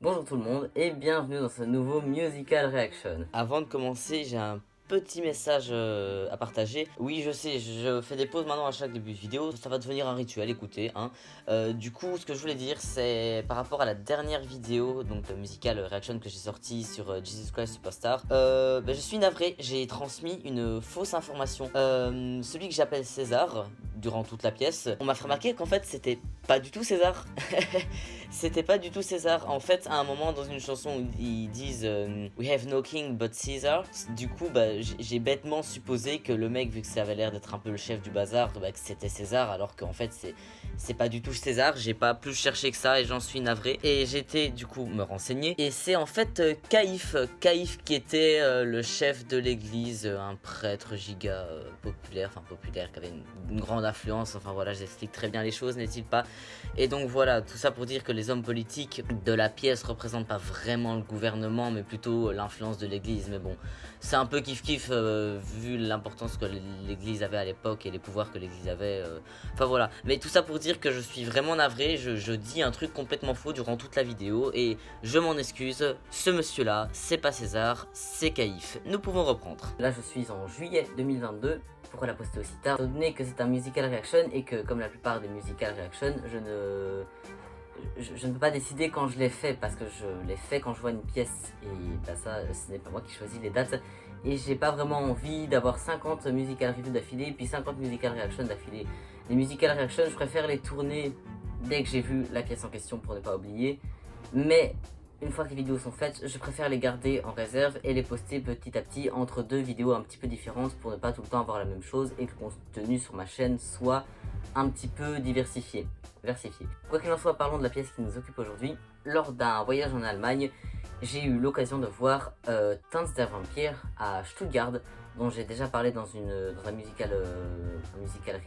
Bonjour tout le monde et bienvenue dans ce nouveau Musical Reaction. Avant de commencer, j'ai un petit message à partager. Oui, je sais, je fais des pauses maintenant à chaque début de vidéo, ça va devenir un rituel, écoutez. Du coup, ce que je voulais dire, c'est par rapport à la dernière vidéo, donc le Musical Reaction que j'ai sorti sur Jesus Christ Superstar. Je suis navré, j'ai transmis une fausse information. Celui que j'appelle César, durant toute la pièce, on m'a fait remarquer qu'en fait, c'était pas du tout César. C'était pas du tout César. En fait, à un moment dans une chanson où ils disent We have no king but Caesar. Du coup, j'ai bêtement supposé que le mec, vu que ça avait l'air d'être un peu le chef du bazar, que c'était César, alors qu'en fait c'est pas du tout César. J'ai pas plus cherché que ça et j'en suis navré. Et j'ai été du coup me renseigner. Et c'est en fait Caïf qui était le chef de l'église, un prêtre giga populaire, qui avait une grande influence. Enfin voilà, j'explique très bien les choses, n'est-il pas? Et donc voilà, tout ça pour dire que les hommes politiques de la pièce représentent pas vraiment le gouvernement, mais plutôt l'influence de l'église. Mais bon, c'est un peu kiff-kiff vu l'importance que l'église avait à l'époque et les pouvoirs que l'église avait. Enfin voilà, mais tout ça pour dire que je suis vraiment navré, je dis un truc complètement faux durant toute la vidéo et je m'en excuse. Ce monsieur-là, c'est pas César, c'est Caïf. Nous pouvons reprendre. Là, je suis en juillet 2022. Pourquoi la poster aussi tard? Étant donné que c'est un musical reaction et que comme la plupart des musical reaction, je ne peux pas décider quand je les fais parce que je les fais quand je vois une pièce et bah ça ce n'est pas moi qui choisis les dates et j'ai pas vraiment envie d'avoir 50 musical reviews d'affilée puis 50 musical reaction d'affilée. Les musical reaction je préfère les tourner dès que j'ai vu la pièce en question pour ne pas oublier, mais une fois que les vidéos sont faites, je préfère les garder en réserve et les poster petit à petit entre deux vidéos un petit peu différentes pour ne pas tout le temps avoir la même chose et que le contenu sur ma chaîne soit un petit peu diversifié. Quoi qu'il en soit, parlons de la pièce qui nous occupe aujourd'hui. Lors d'un voyage en Allemagne, j'ai eu l'occasion de voir Tanz der Vampir à Stuttgart, dont j'ai déjà parlé dans un musical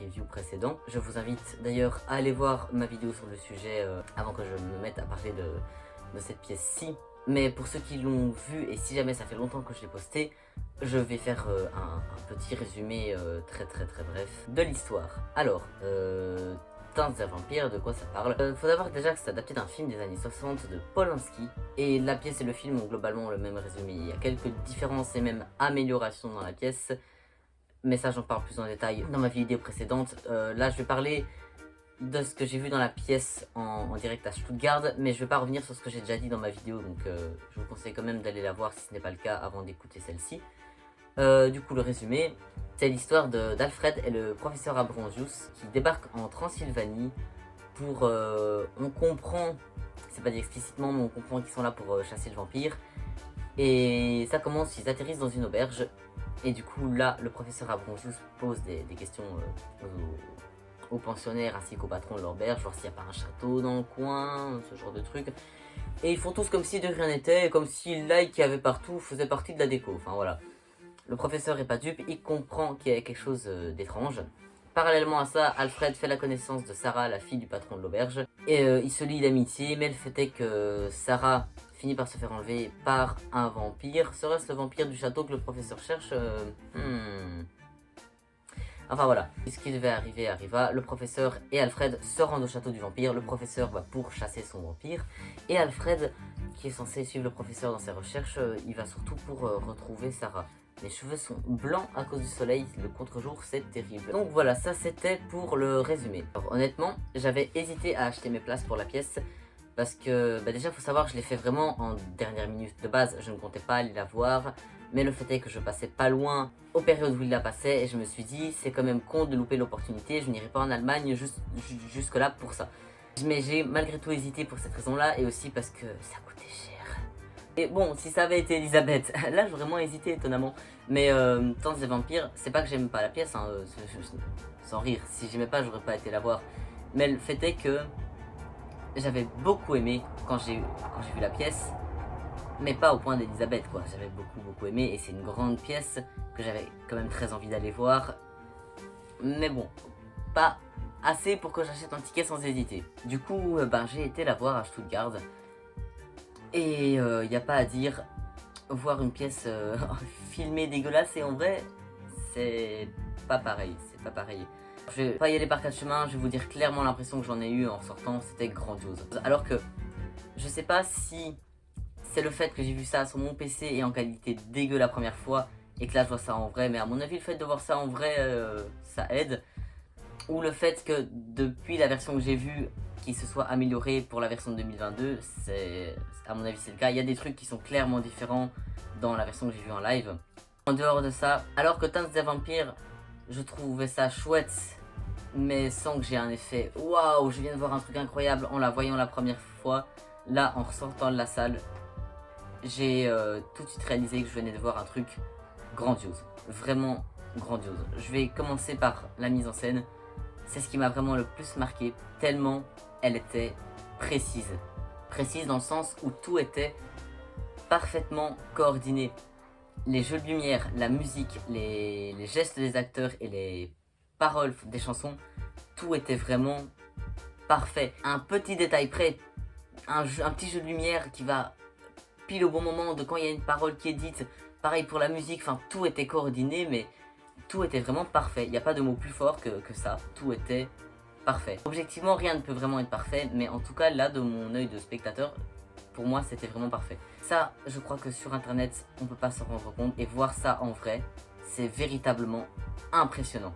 review précédent. Je vous invite d'ailleurs à aller voir ma vidéo sur le sujet avant que je me mette à parler de cette pièce-ci. Mais pour ceux qui l'ont vu, et si jamais ça fait longtemps que je l'ai posté, je vais faire un petit résumé très bref de l'histoire. Alors, Tanz der Vampire, de quoi ça parle? Faut savoir déjà que c'est adapté d'un film des années 60 de Polanski, et la pièce et le film ont globalement le même résumé. Il y a quelques différences et même améliorations dans la pièce, mais ça j'en parle plus en détail dans ma vidéo précédente. Là je vais parler de ce que j'ai vu dans la pièce en direct à Stuttgart, mais je vais pas revenir sur ce que j'ai déjà dit dans ma vidéo, donc je vous conseille quand même d'aller la voir si ce n'est pas le cas avant d'écouter celle-ci. Du coup, le résumé, c'est l'histoire d'Alfred et le professeur Abronsius qui débarquent en Transylvanie pour... on comprend, c'est pas dit explicitement, mais on comprend qu'ils sont là pour chasser le vampire. Et ça commence, ils atterrissent dans une auberge. Et du coup, là, le professeur Abronsius pose des questions aux pensionnaires ainsi qu'au patron de l'auberge, voir s'il n'y a pas un château dans le coin, ce genre de truc. Et ils font tous comme si de rien n'était, comme si l'ail qu'il y avait partout faisait partie de la déco, enfin voilà. Le professeur est pas dupe, il comprend qu'il y a quelque chose d'étrange. Parallèlement à ça, Alfred fait la connaissance de Sarah, la fille du patron de l'auberge, et il se lie d'amitié, mais le fait est que Sarah finit par se faire enlever par un vampire. Serait-ce le vampire du château que le professeur cherche? Enfin voilà, ce qui devait arriver arriva, le professeur et Alfred se rendent au château du vampire, le professeur va pour chasser son vampire, et Alfred, qui est censé suivre le professeur dans ses recherches, il va surtout pour retrouver Sarah. Les cheveux sont blancs à cause du soleil, le contre-jour c'est terrible. Donc voilà, ça c'était pour le résumé. Alors, honnêtement, j'avais hésité à acheter mes places pour la pièce, parce que déjà faut savoir, je l'ai fait vraiment en dernière minute. De base, je ne comptais pas aller la voir, mais le fait est que je passais pas loin aux périodes où il la passait, et je me suis dit, c'est quand même con de louper l'opportunité, je n'irai pas en Allemagne jusque là pour ça. Mais j'ai malgré tout hésité pour cette raison-là, et aussi parce que ça coûtait cher. Et bon, si ça avait été Elisabeth, là j'aurais moins hésité étonnamment. Mais Tanz des Vampires, c'est pas que j'aime pas la pièce, hein, sans rire, si j'aimais pas, j'aurais pas été la voir. Mais le fait est que j'avais beaucoup aimé quand j'ai vu la pièce, mais pas au point d'Elisabeth quoi. J'avais beaucoup aimé et c'est une grande pièce que j'avais quand même très envie d'aller voir. Mais bon, pas assez pour que j'achète un ticket sans hésiter. Du coup, j'ai été la voir à Stuttgart. Et y a pas à dire, voir une pièce filmée dégueulasse et en vrai, c'est pas pareil, Je vais pas y aller par quatre chemins, je vais vous dire clairement l'impression que j'en ai eu en sortant, c'était grandiose. Alors que Je sais pas si c'est le fait que j'ai vu ça sur mon PC et en qualité dégueu la première fois et que là je vois ça en vrai, mais à mon avis le fait de voir ça en vrai ça aide. Ou le fait que depuis la version que j'ai vue qui se soit améliorée pour la version de 2022, à mon avis c'est le cas. Il y a des trucs qui sont clairement différents dans la version que j'ai vue en live. En dehors de ça, alors que Dance des Vampires, je trouvais ça chouette, mais sans que j'ai un effet waouh, je viens de voir un truc incroyable en la voyant la première fois. Là, en ressortant de la salle, j'ai tout de suite réalisé que je venais de voir un truc grandiose, vraiment grandiose. Je vais commencer par la mise en scène. C'est ce qui m'a vraiment le plus marqué, tellement elle était précise. Précise dans le sens où tout était parfaitement coordonné. Les jeux de lumière, la musique, les gestes des acteurs et les paroles des chansons, tout était vraiment parfait. Un petit détail près, un petit jeu de lumière qui va pile au bon moment de quand il y a une parole qui est dite. Pareil pour la musique, enfin tout était coordonné, mais tout était vraiment parfait. Il n'y a pas de mot plus fort que ça. Tout était parfait. Objectivement, rien ne peut vraiment être parfait, mais en tout cas, là, de mon œil de spectateur, pour moi, c'était vraiment parfait. Ça, je crois que sur Internet, on peut pas s'en rendre compte, et voir ça en vrai, c'est véritablement impressionnant.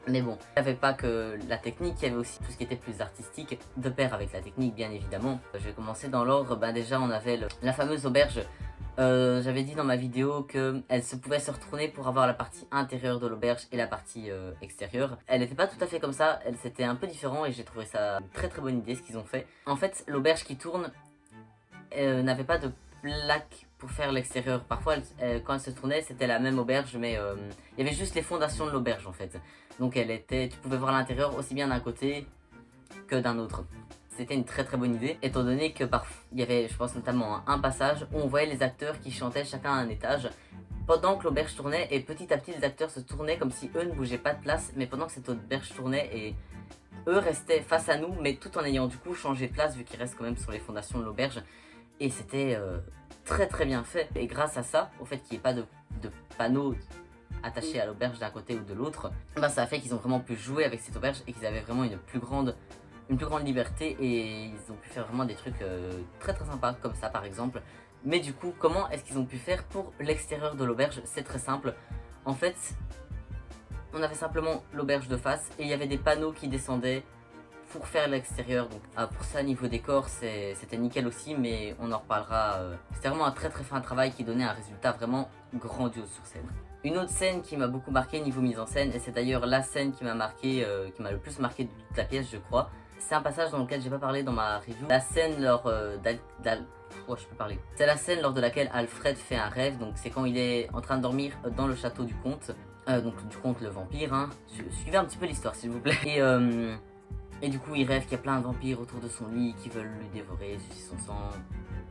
Mais bon, il n'y avait pas que la technique, il y avait aussi tout ce qui était plus artistique, de pair avec la technique, bien évidemment. Je vais commencer dans l'ordre. Déjà, on avait la fameuse auberge. J'avais dit dans ma vidéo qu'elle pouvait se retourner pour avoir la partie intérieure de l'auberge et la partie extérieure. Elle n'était pas tout à fait comme ça, c'était un peu différent et j'ai trouvé ça une très très bonne idée ce qu'ils ont fait. En fait, l'auberge qui tourne n'avait pas de plaque pour faire l'extérieur. Parfois, quand elle se tournait, c'était la même auberge, mais il y avait juste les fondations de l'auberge en fait. Donc tu pouvais voir l'intérieur aussi bien d'un côté que d'un autre. C'était une très très bonne idée, étant donné que il y avait, je pense notamment un passage où on voyait les acteurs qui chantaient chacun à un étage pendant que l'auberge tournait, et petit à petit les acteurs se tournaient comme si eux ne bougeaient pas de place, mais pendant que cette auberge tournait, et eux restaient face à nous, mais tout en ayant du coup changé de place vu qu'ils restent quand même sur les fondations de l'auberge. Et c'était très très bien fait, et grâce à ça, au fait qu'il n'y ait pas de panneaux attachés à l'auberge d'un côté ou de l'autre, ça a fait qu'ils ont vraiment pu jouer avec cette auberge et qu'ils avaient vraiment une plus grande liberté, et ils ont pu faire vraiment des trucs très très sympas comme ça par exemple. Mais du coup, comment est-ce qu'ils ont pu faire pour l'extérieur de l'auberge? C'est très simple. En fait, on avait simplement l'auberge de face et il y avait des panneaux qui descendaient pour faire l'extérieur. Donc pour ça, niveau décor, c'était nickel aussi, mais on en reparlera. C'était vraiment un très très fin travail qui donnait un résultat vraiment grandiose sur scène. Une autre scène qui m'a beaucoup marqué niveau mise en scène, et c'est d'ailleurs la scène qui m'a marqué, qui m'a le plus marqué de toute la pièce je crois, c'est un passage dans lequel j'ai pas parlé dans ma review. La scène lors C'est la scène lors de laquelle Alfred fait un rêve. Donc c'est quand il est en train de dormir dans le château du comte. Donc du comte le vampire. Hein. Suivez un petit peu l'histoire s'il vous plaît. Et du coup il rêve qu'il y a plein de vampires autour de son lit qui veulent lui dévorer, sucer son sang,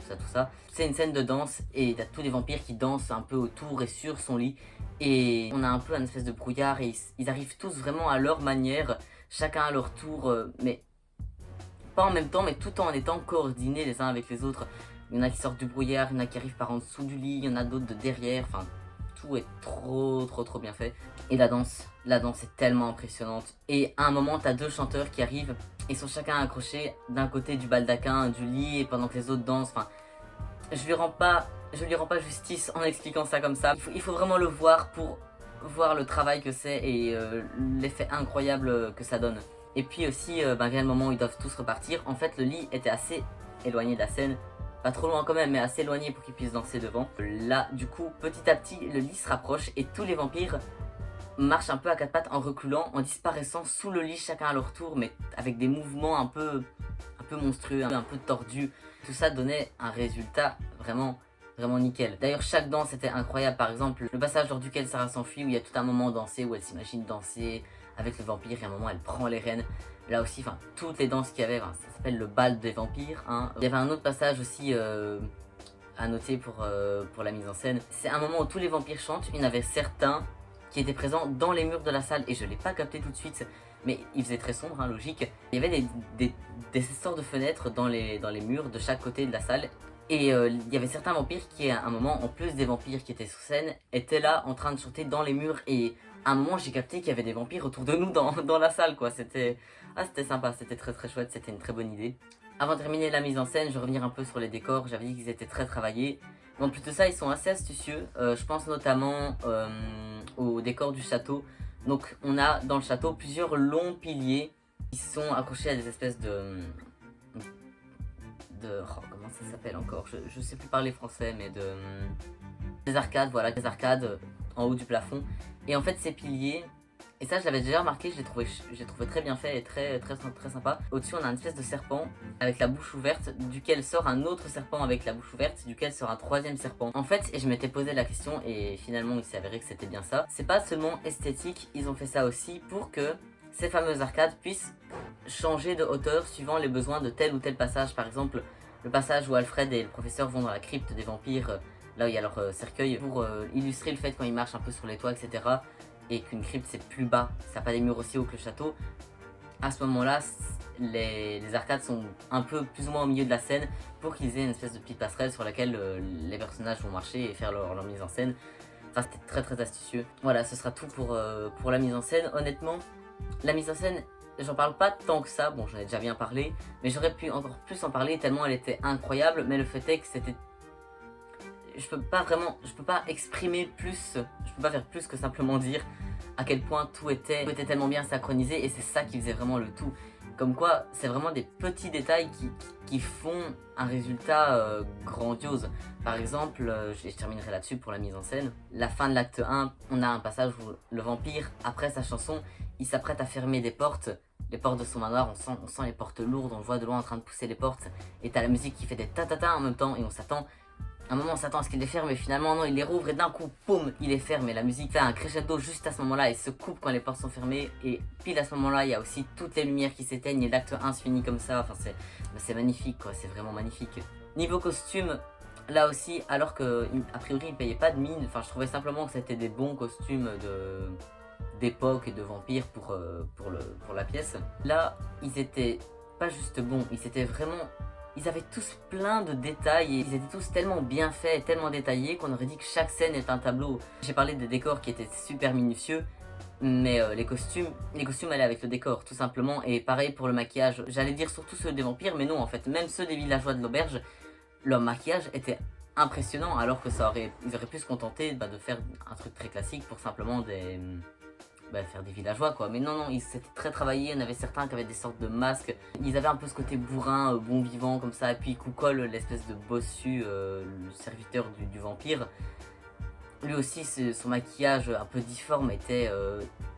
tout ça. C'est une scène de danse et il y a tous les vampires qui dansent un peu autour et sur son lit. Et on a un peu une espèce de brouillard et ils arrivent tous vraiment à leur manière, chacun à leur tour, mais pas en même temps, mais tout en étant coordonnés les uns avec les autres. Il y en a qui sortent du brouillard, il y en a qui arrivent par en dessous du lit, il y en a d'autres de derrière, enfin tout est trop bien fait. Et la danse est tellement impressionnante. Et à un moment, t'as deux chanteurs qui arrivent, ils sont chacun accrochés d'un côté du baldaquin, du lit, et pendant que les autres dansent, enfin... Je lui rends pas justice en expliquant ça comme ça. Il faut vraiment le voir pour voir le travail que c'est et l'effet incroyable que ça donne. Et puis aussi, vient le moment où ils doivent tous repartir. En fait, le lit était assez éloigné de la scène. Pas trop loin quand même, mais assez éloigné pour qu'ils puissent danser devant. Là, du coup, petit à petit, le lit se rapproche et tous les vampires marchent un peu à quatre pattes en reculant, en disparaissant sous le lit chacun à leur tour, mais avec des mouvements un peu monstrueux, un peu tordus. Tout ça donnait un résultat vraiment nickel. D'ailleurs, chaque danse était incroyable. Par exemple, le passage lors duquel Sarah s'enfuit, où il y a tout un moment dansé, où elle s'imagine danser avec le vampire, et à un moment elle prend les rênes. Là aussi, toutes les danses qu'il y avait, ça s'appelle le bal des vampires. Hein. Il y avait un autre passage aussi à noter pour la mise en scène. C'est un moment où tous les vampires chantent. Il y en avait certains qui étaient présents dans les murs de la salle, et je ne l'ai pas capté tout de suite, mais il faisait très sombre, hein, logique. Il y avait des sortes de fenêtres dans les murs de chaque côté de la salle. Et il y avait certains vampires qui, à un moment, en plus des vampires qui étaient sur scène, étaient là en train de chanter dans les murs. Et à un moment, j'ai capté qu'il y avait des vampires autour de nous dans la salle, quoi. C'était sympa, c'était très chouette, c'était une très bonne idée. Avant de terminer la mise en scène, je vais revenir un peu sur les décors. J'avais dit qu'ils étaient très travaillés. En plus de ça, ils sont assez astucieux. Je pense notamment au décor du château. Donc on a dans le château plusieurs longs piliers qui sont accrochés à des espèces oh, comment ça s'appelle encore, je sais plus parler français, mais des arcades, voilà, des arcades en haut du plafond. Et en fait ces piliers, et ça je l'avais déjà remarqué, je l'ai trouvé très bien fait et très sympa. Au-dessus on a une espèce de serpent avec la bouche ouverte, duquel sort un autre serpent avec la bouche ouverte, duquel sort un troisième serpent. En fait, et je m'étais posé la question et finalement il s'est avéré que c'était bien ça. C'est pas seulement esthétique, ils ont fait ça aussi pour que ces fameuses arcades puissent changer de hauteur suivant les besoins de tel ou tel passage. Par exemple, le passage où Alfred et le professeur vont dans la crypte des vampires, là où il y a leur cercueil, pour illustrer le fait quand ils marchent un peu sur les toits, etc. Et qu'une crypte c'est plus bas, ça n'a pas des murs aussi hauts que le château. À ce moment-là, les arcades sont un peu plus ou moins au milieu de la scène pour qu'ils aient une espèce de petite passerelle sur laquelle les personnages vont marcher et faire leur mise en scène. Enfin, c'était très astucieux. Voilà, ce sera tout pour la mise en scène. Honnêtement, la mise en scène, j'en parle pas tant que ça, bon j'en ai déjà bien parlé, mais j'aurais pu encore plus en parler tellement elle était incroyable, mais le fait est que c'était... Je peux pas exprimer plus, je peux pas faire plus que simplement dire à quel point tout était tellement bien synchronisé, et c'est ça qui faisait vraiment le tout. Comme quoi, c'est vraiment des petits détails qui font un résultat grandiose. Par exemple, je terminerai là-dessus pour la mise en scène. La fin de l'acte 1, on a un passage où le vampire, après sa chanson, il s'apprête à fermer des portes. Les portes de son manoir, on sent les portes lourdes, on le voit de loin en train de pousser les portes. Et t'as la musique qui fait des ta-ta-ta en même temps, et on s'attend... À un moment on s'attend à ce qu'il les ferme, mais finalement non, il les rouvre et d'un coup, poum, il les ferme. Et la musique fait un crescendo juste à ce moment-là et se coupe quand les portes sont fermées. Et pile à ce moment-là, il y a aussi toutes les lumières qui s'éteignent et l'acte 1 se finit comme ça. Enfin, c'est magnifique quoi, c'est vraiment magnifique. Niveau costume, là aussi, alors que a priori ils payaient pas de mine, enfin je trouvais simplement que c'était des bons costumes d'époque et de vampires pour la pièce. Là, ils étaient pas juste bons, ils avaient tous plein de détails et ils étaient tous tellement bien faits et tellement détaillés qu'on aurait dit que chaque scène est un tableau. J'ai parlé des décors qui étaient super minutieux, mais les costumes allaient avec le décor tout simplement. Et pareil pour le maquillage, j'allais dire surtout ceux des vampires, mais non en fait, même ceux des villageois de l'auberge, leur maquillage était impressionnant, alors que ils auraient pu se contenter de faire un truc très classique pour simplement faire des villageois quoi. Mais non, c'était très travaillé, il y en avait certains qui avaient des sortes de masques. Ils avaient un peu ce côté bourrin, bon vivant comme ça. Et puis Koukol, l'espèce de bossu, le serviteur du vampire. Lui aussi, son maquillage un peu difforme était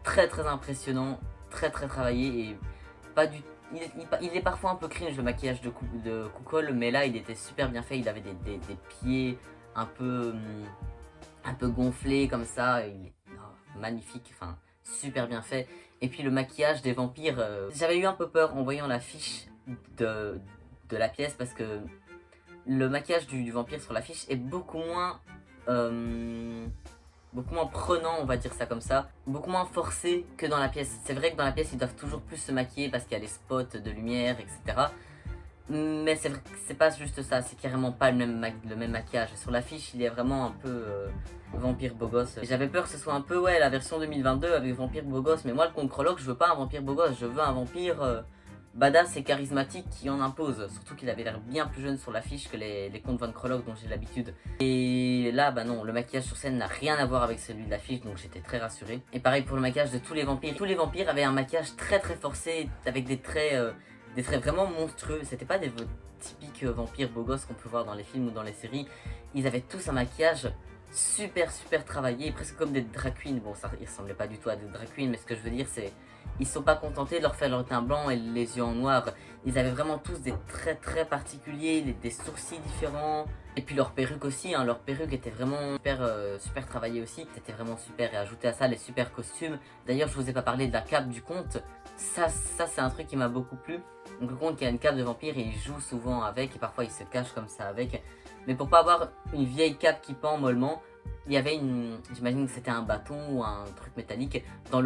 très impressionnant, très travaillé et pas du il est parfois un peu cringe le maquillage de Koukol, mais là il était super bien fait. Il avait des pieds un peu gonflés comme ça, magnifique, enfin super bien fait. Et puis le maquillage des vampires, j'avais eu un peu peur en voyant l'affiche de la pièce, parce que le maquillage du vampire sur l'affiche est beaucoup moins prenant, on va dire ça comme ça, beaucoup moins forcé que dans la pièce. C'est vrai que dans la pièce ils doivent toujours plus se maquiller parce qu'il y a les spots de lumière, etc. Mais c'est vrai que c'est pas juste ça, c'est carrément pas le même maquillage. Sur l'affiche, il est vraiment un peu vampire beau gosse. J'avais peur que ce soit un peu, la version 2022 avec vampire beau gosse. Mais moi, le conte Krolok, je veux pas un vampire beau gosse, je veux un vampire badass et charismatique qui en impose. Surtout qu'il avait l'air bien plus jeune sur l'affiche que les contes Von Krolok dont j'ai l'habitude. Et là, non, le maquillage sur scène n'a rien à voir avec celui de l'affiche, donc j'étais très rassuré. Et pareil pour le maquillage de tous les vampires. Tous les vampires avaient un maquillage très forcé, avec des traits vraiment monstrueux. C'était pas des typiques vampires beaux gosses qu'on peut voir dans les films ou dans les séries. Ils avaient tous un maquillage super travaillé, presque comme des drag queens. Bon, ça, ils ressemblaient pas du tout à des drag queens, mais ce que je veux dire, c'est ils sont pas contentés de leur faire leur teint blanc et les yeux en noir. Ils avaient vraiment tous des traits très particuliers, des sourcils différents. Et puis leur perruque aussi, leur perruque était vraiment super travaillée aussi. C'était vraiment super, et ajouter à ça les super costumes. D'ailleurs, je vous ai pas parlé de la cape du comte. Ça c'est un truc qui m'a beaucoup plu. Donc le comte qui a une cape de vampire et il joue souvent avec, et parfois il se cache comme ça avec. Mais pour pas avoir une vieille cape qui pend mollement, il y avait j'imagine que c'était un bâton ou un truc métallique dans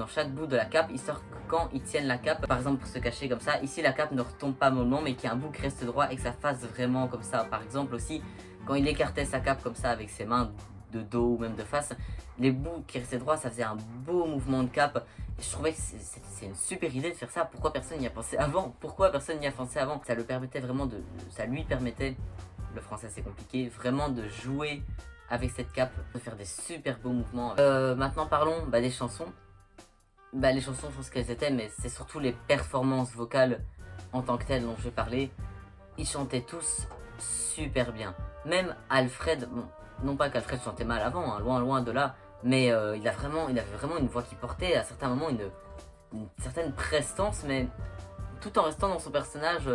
chaque bout de la cape, histoire que quand ils tiennent la cape, par exemple pour se cacher comme ça, ici la cape ne retombe pas mollement, mais qu'il y ait un bout qui reste droit et que ça fasse vraiment comme ça. Par exemple aussi, quand il écartait sa cape comme ça avec ses mains de dos ou même de face, les bouts qui restaient droits, ça faisait un beau mouvement de cape. Je trouvais que c'est une super idée de faire ça. Pourquoi personne n'y a pensé avant? Pourquoi personne n'y a pensé avant? Ça le permettait vraiment de... Ça lui permettait, le français c'est compliqué, vraiment de jouer avec cette cape, de faire des super beaux mouvements. Maintenant parlons des chansons. Les chansons sont ce qu'elles étaient, mais c'est surtout les performances vocales en tant que telles dont je vais parler. Ils chantaient tous super bien. Même Alfred, bon, non pas qu'Alfred chantait mal avant, hein, loin de là, mais il avait vraiment une voix qui portait à certains moments une certaine prestance, mais tout en restant dans son personnage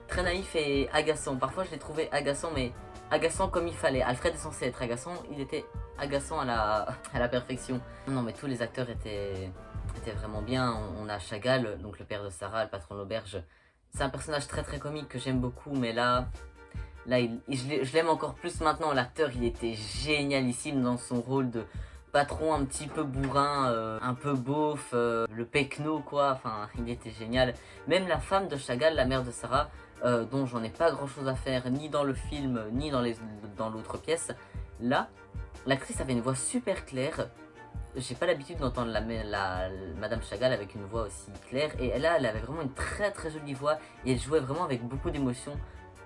très naïf et agaçant. Parfois je l'ai trouvé agaçant, mais agaçant comme il fallait. Alfred est censé être agaçant, il était agaçant à la perfection. Non mais tous les acteurs étaient vraiment bien. On a Chagall, donc le père de Sarah, le patron de l'auberge. C'est un personnage très très comique que j'aime beaucoup, mais là je l'aime encore plus maintenant. L'acteur, il était génialissime dans son rôle de patron un petit peu bourrin, un peu beauf, le pecno quoi, enfin il était génial. Même la femme de Chagall, la mère de Sarah, dont j'en ai pas grand chose à faire, ni dans le film, ni dans l'autre pièce, là, l'actrice avait une voix super claire. J'ai pas l'habitude d'entendre Madame Chagall avec une voix aussi claire, et là elle avait vraiment une très très jolie voix, et elle jouait vraiment avec beaucoup d'émotion,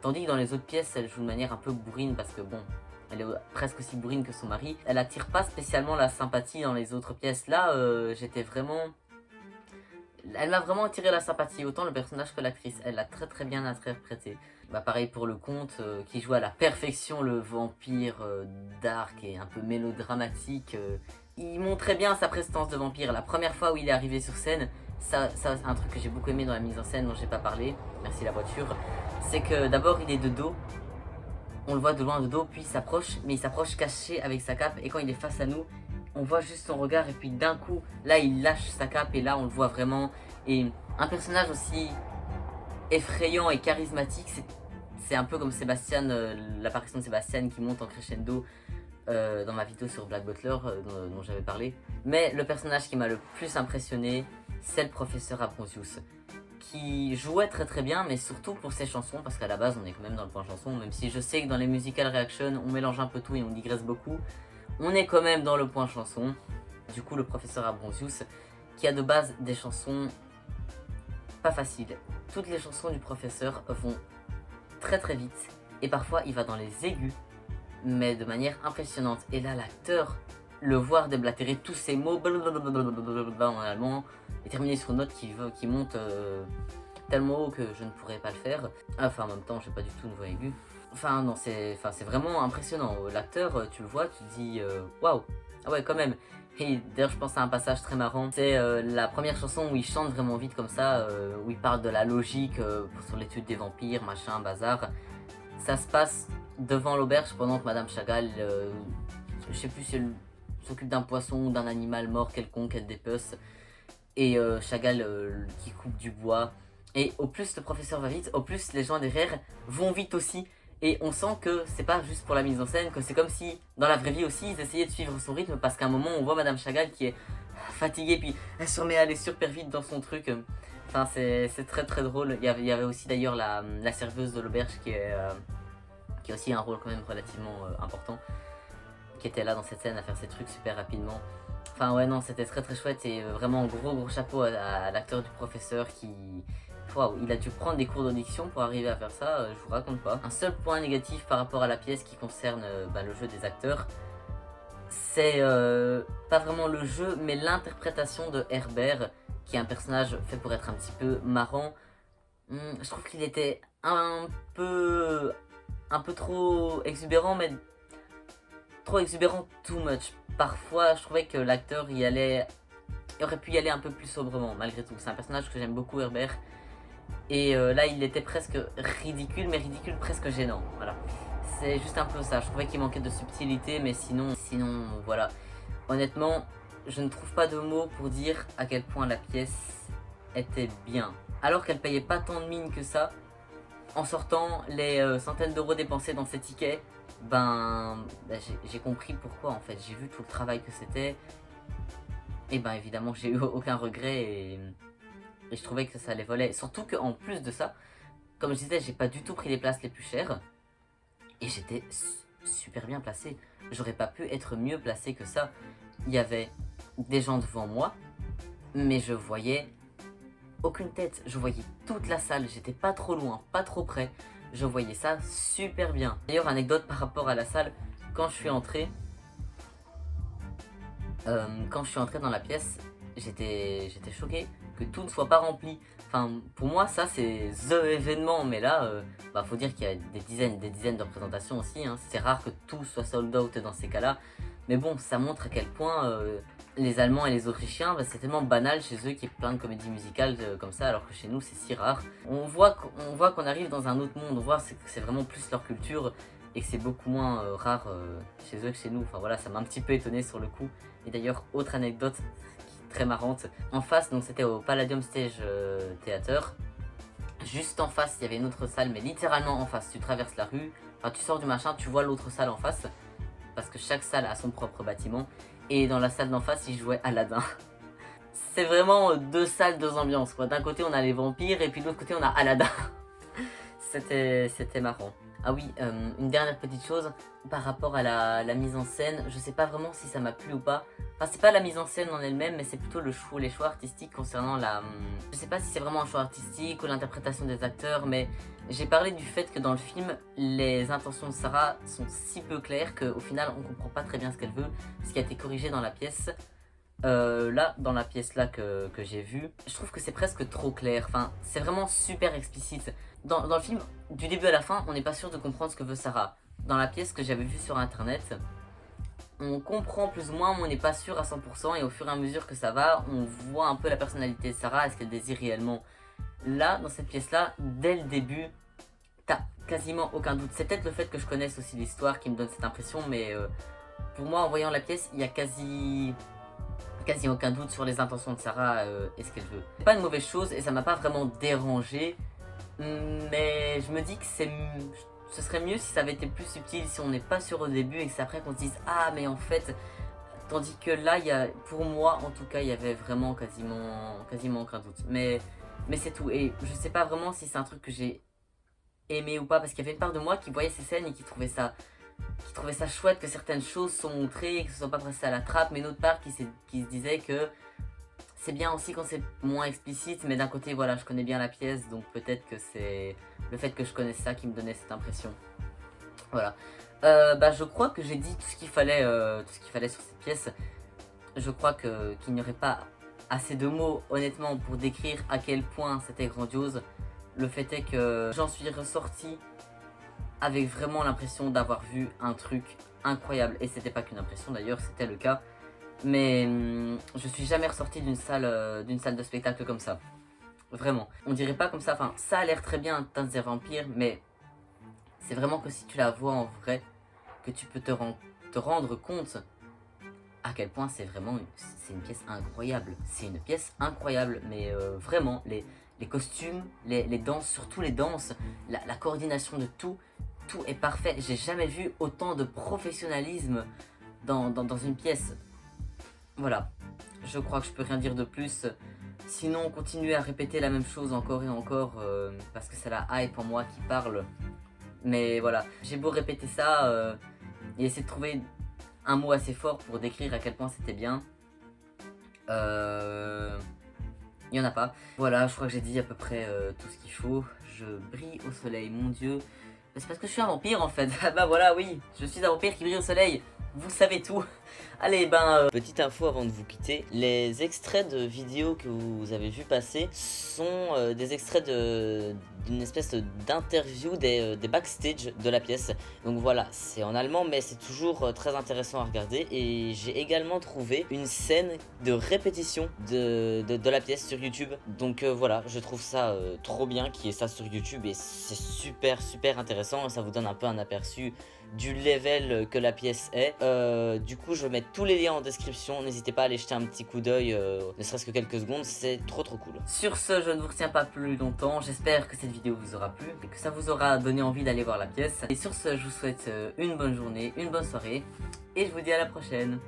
tandis que dans les autres pièces elle joue de manière un peu bourrine, parce que bon, elle est presque aussi bourrine que son mari. Elle attire pas spécialement la sympathie dans les autres pièces. Là, j'étais vraiment... Elle m'a vraiment attiré la sympathie, autant le personnage que l'actrice. Elle l'a très très bien interprété. Pareil pour le comte, qui joue à la perfection le vampire dark et un peu mélodramatique. Il montrait bien sa prestance de vampire. La première fois où il est arrivé sur scène, ça c'est un truc que j'ai beaucoup aimé dans la mise en scène dont j'ai pas parlé, merci la voiture, c'est que d'abord il est de dos. On le voit de loin de dos, puis il s'approche, mais il s'approche caché avec sa cape, et quand il est face à nous, on voit juste son regard, et puis d'un coup, là il lâche sa cape, et là on le voit vraiment. Et un personnage aussi effrayant et charismatique, c'est un peu comme Sébastien, l'apparition de Sébastien qui monte en crescendo dans ma vidéo sur Black Butler dont j'avais parlé. Mais le personnage qui m'a le plus impressionné, c'est le professeur Ambrosius, qui jouait très très bien, mais surtout pour ses chansons, parce qu'à la base on est quand même dans le point chanson, même si je sais que dans les musical reactions on mélange un peu tout et on digresse beaucoup, on est quand même dans le point chanson. Du coup le professeur Ambrosius, qui a de base des chansons pas faciles. Toutes les chansons du professeur vont très très vite, et parfois il va dans les aigus, mais de manière impressionnante. Et là l'acteur, le voir déblatérer tous ces mots en allemand et terminer sur une note qui monte tellement haut que je ne pourrais pas le faire. Enfin en même temps j'ai pas du tout une voix aiguë. Enfin non, c'est vraiment impressionnant. L'acteur, tu le vois, tu te dis waouh, ah ouais quand même. Et d'ailleurs je pense à un passage très marrant, c'est la première chanson où il chante vraiment vite comme ça, où il parle de la logique sur l'étude des vampires, machin, bazar. Ça se passe devant l'auberge pendant que Madame Chagall, je sais plus si elle s'occupe d'un poisson ou d'un animal mort quelconque, elle dépece. Et Chagall qui coupe du bois. Et au plus le professeur va vite, au plus les gens derrière vont vite aussi. Et on sent que c'est pas juste pour la mise en scène, que c'est comme si dans la vraie vie aussi ils essayaient de suivre son rythme, parce qu'à un moment on voit Madame Chagall qui est fatiguée, puis elle se remet à aller super vite dans son truc. Enfin c'est très très drôle. Il y avait aussi d'ailleurs la serveuse de l'auberge qui a aussi un rôle quand même relativement important, qui était là dans cette scène à faire ses trucs super rapidement. Enfin ouais non, c'était très très chouette, et vraiment gros chapeau à l'acteur du professeur qui... Waouh, il a dû prendre des cours d'audition pour arriver à faire ça, je vous raconte pas. Un seul point négatif par rapport à la pièce qui concerne le jeu des acteurs, c'est pas vraiment le jeu, mais l'interprétation de Herbert, qui est un personnage fait pour être un petit peu marrant. Je trouve qu'il était un peu trop exubérant, mais trop exubérant too much. Parfois, je trouvais que l'acteur il aurait pu y aller un peu plus sobrement, malgré tout. C'est un personnage que j'aime beaucoup, Herbert. Et là, il était presque ridicule, mais ridicule presque gênant. Voilà. C'est juste un peu ça. Je trouvais qu'il manquait de subtilité, mais sinon, voilà. Honnêtement, je ne trouve pas de mots pour dire à quel point la pièce était bien. Alors qu'elle payait pas tant de mine que ça, en sortant les centaines d'euros dépensés dans ces tickets, j'ai compris pourquoi en fait. J'ai vu tout le travail que c'était. Et évidemment, j'ai eu aucun regret, et je trouvais que ça les volait. Surtout qu'en plus de ça, comme je disais, j'ai pas du tout pris les places les plus chères. Et j'étais super bien placé. J'aurais pas pu être mieux placé que ça. Il y avait des gens devant moi, mais je voyais aucune tête, je voyais toute la salle, j'étais pas trop loin, pas trop près, je voyais ça super bien. D'ailleurs, anecdote par rapport à la salle, quand je suis entré dans la pièce, j'étais choqué que tout ne soit pas rempli. Enfin, pour moi, ça c'est THE événement, mais là, faut dire qu'il y a des dizaines de représentations aussi, hein. C'est rare que tout soit sold out dans ces cas-là. Mais bon, ça montre à quel point les Allemands et les Autrichiens, c'est tellement banal chez eux qu'il y ait plein de comédies musicales comme ça, alors que chez nous c'est si rare. On voit qu'on arrive dans un autre monde, on voit que c'est vraiment plus leur culture et que c'est beaucoup moins rare chez eux que chez nous. Enfin voilà, ça m'a un petit peu étonné sur le coup. Et d'ailleurs, autre anecdote qui est très marrante, en face, donc c'était au Palladium Stage Theater, juste en face il y avait une autre salle, mais littéralement en face, tu traverses la rue, enfin tu sors du machin, tu vois l'autre salle en face, parce que chaque salle a son propre bâtiment, et dans la salle d'en face ils jouaient Aladdin. C'est vraiment deux salles, deux ambiances quoi. D'un côté on a les vampires et puis de l'autre côté on a Aladdin. C'était marrant. Ah oui, une dernière petite chose par rapport à la mise en scène, je sais pas vraiment si ça m'a plu ou pas. Enfin, c'est pas la mise en scène en elle-même, mais c'est plutôt les choix artistiques concernant je sais pas si c'est vraiment un choix artistique ou l'interprétation des acteurs, mais j'ai parlé du fait que dans le film, les intentions de Sarah sont si peu claires qu'au final, on comprend pas très bien ce qu'elle veut, ce qui a été corrigé dans la pièce. Là, dans la pièce là que j'ai vue, je trouve que c'est presque trop clair. Enfin, c'est vraiment super explicite. Dans le film, du début à la fin, on n'est pas sûr de comprendre ce que veut Sarah. Dans la pièce que j'avais vue sur internet, on comprend plus ou moins, mais on n'est pas sûr à 100%. Et au fur et à mesure que ça va, on voit un peu la personnalité de Sarah, est-ce qu'elle désire réellement. Là, dans cette pièce-là, dès le début, t'as quasiment aucun doute. C'est peut-être le fait que je connaisse aussi l'histoire qui me donne cette impression, mais pour moi, en voyant la pièce, il y a quasi aucun doute sur les intentions de Sarah et ce qu'elle veut. C'est pas une mauvaise chose et ça m'a pas vraiment dérangé, mais je me dis que ce serait mieux si ça avait été plus subtil, si on n'est pas sûr au début et que c'est après qu'on se dise ah mais en fait, tandis que là pour moi en tout cas il y avait vraiment quasiment aucun doute, mais c'est tout. Et je sais pas vraiment si c'est un truc que j'ai aimé ou pas, parce qu'il y avait une part de moi qui voyait ces scènes et qui trouvait ça chouette que certaines choses sont montrées et que ce soit pas passé à la trappe, mais une autre part qui se disait que c'est bien aussi quand c'est moins explicite, mais d'un côté voilà, je connais bien la pièce, donc peut-être que c'est le fait que je connaisse ça qui me donnait cette impression. Voilà. Je crois que j'ai dit tout ce qu'il fallait sur cette pièce. Je crois qu'il n'y aurait pas assez de mots honnêtement pour décrire à quel point c'était grandiose. Le fait est que j'en suis ressorti avec vraiment l'impression d'avoir vu un truc incroyable. Et c'était pas qu'une impression d'ailleurs, c'était le cas. Mais je suis jamais ressorti d'une salle de spectacle comme ça. Vraiment. On dirait pas comme ça, enfin ça a l'air très bien, Dance des vampires, mais c'est vraiment que si tu la vois en vrai, que tu peux te rendre compte à quel point c'est une pièce incroyable. C'est une pièce incroyable, mais vraiment, les costumes, les danses, surtout les danses, la coordination de tout est parfait. J'ai jamais vu autant de professionnalisme dans une pièce. Voilà, je crois que je peux rien dire de plus. Sinon, continuer à répéter la même chose encore et encore, parce que c'est la hype en moi qui parle. Mais voilà, j'ai beau répéter ça et essayer de trouver un mot assez fort pour décrire à quel point c'était bien. Il n'y en a pas. Voilà, je crois que j'ai dit à peu près tout ce qu'il faut. Je brille au soleil, mon dieu. C'est parce que je suis un vampire en fait. Bah voilà, oui, je suis un vampire qui brille au soleil. Vous savez tout. Allez, petite info avant de vous quitter. Les extraits de vidéos que vous avez vu passer sont des extraits d'une espèce d'interview des backstage de la pièce. Donc voilà, c'est en allemand, mais c'est toujours très intéressant à regarder. Et j'ai également trouvé une scène de répétition de la pièce sur YouTube. Donc voilà, je trouve ça trop bien qu'il y ait ça sur YouTube. Et c'est super intéressant. Ça vous donne un peu un aperçu du level que la pièce est. Du coup, je vais mettre tous les liens en description. N'hésitez pas à aller jeter un petit coup d'œil, ne serait-ce que quelques secondes. C'est trop cool. Sur ce, je ne vous retiens pas plus longtemps. J'espère que cette vidéo vous aura plu et que ça vous aura donné envie d'aller voir la pièce. Et sur ce, je vous souhaite une bonne journée, une bonne soirée et je vous dis à la prochaine.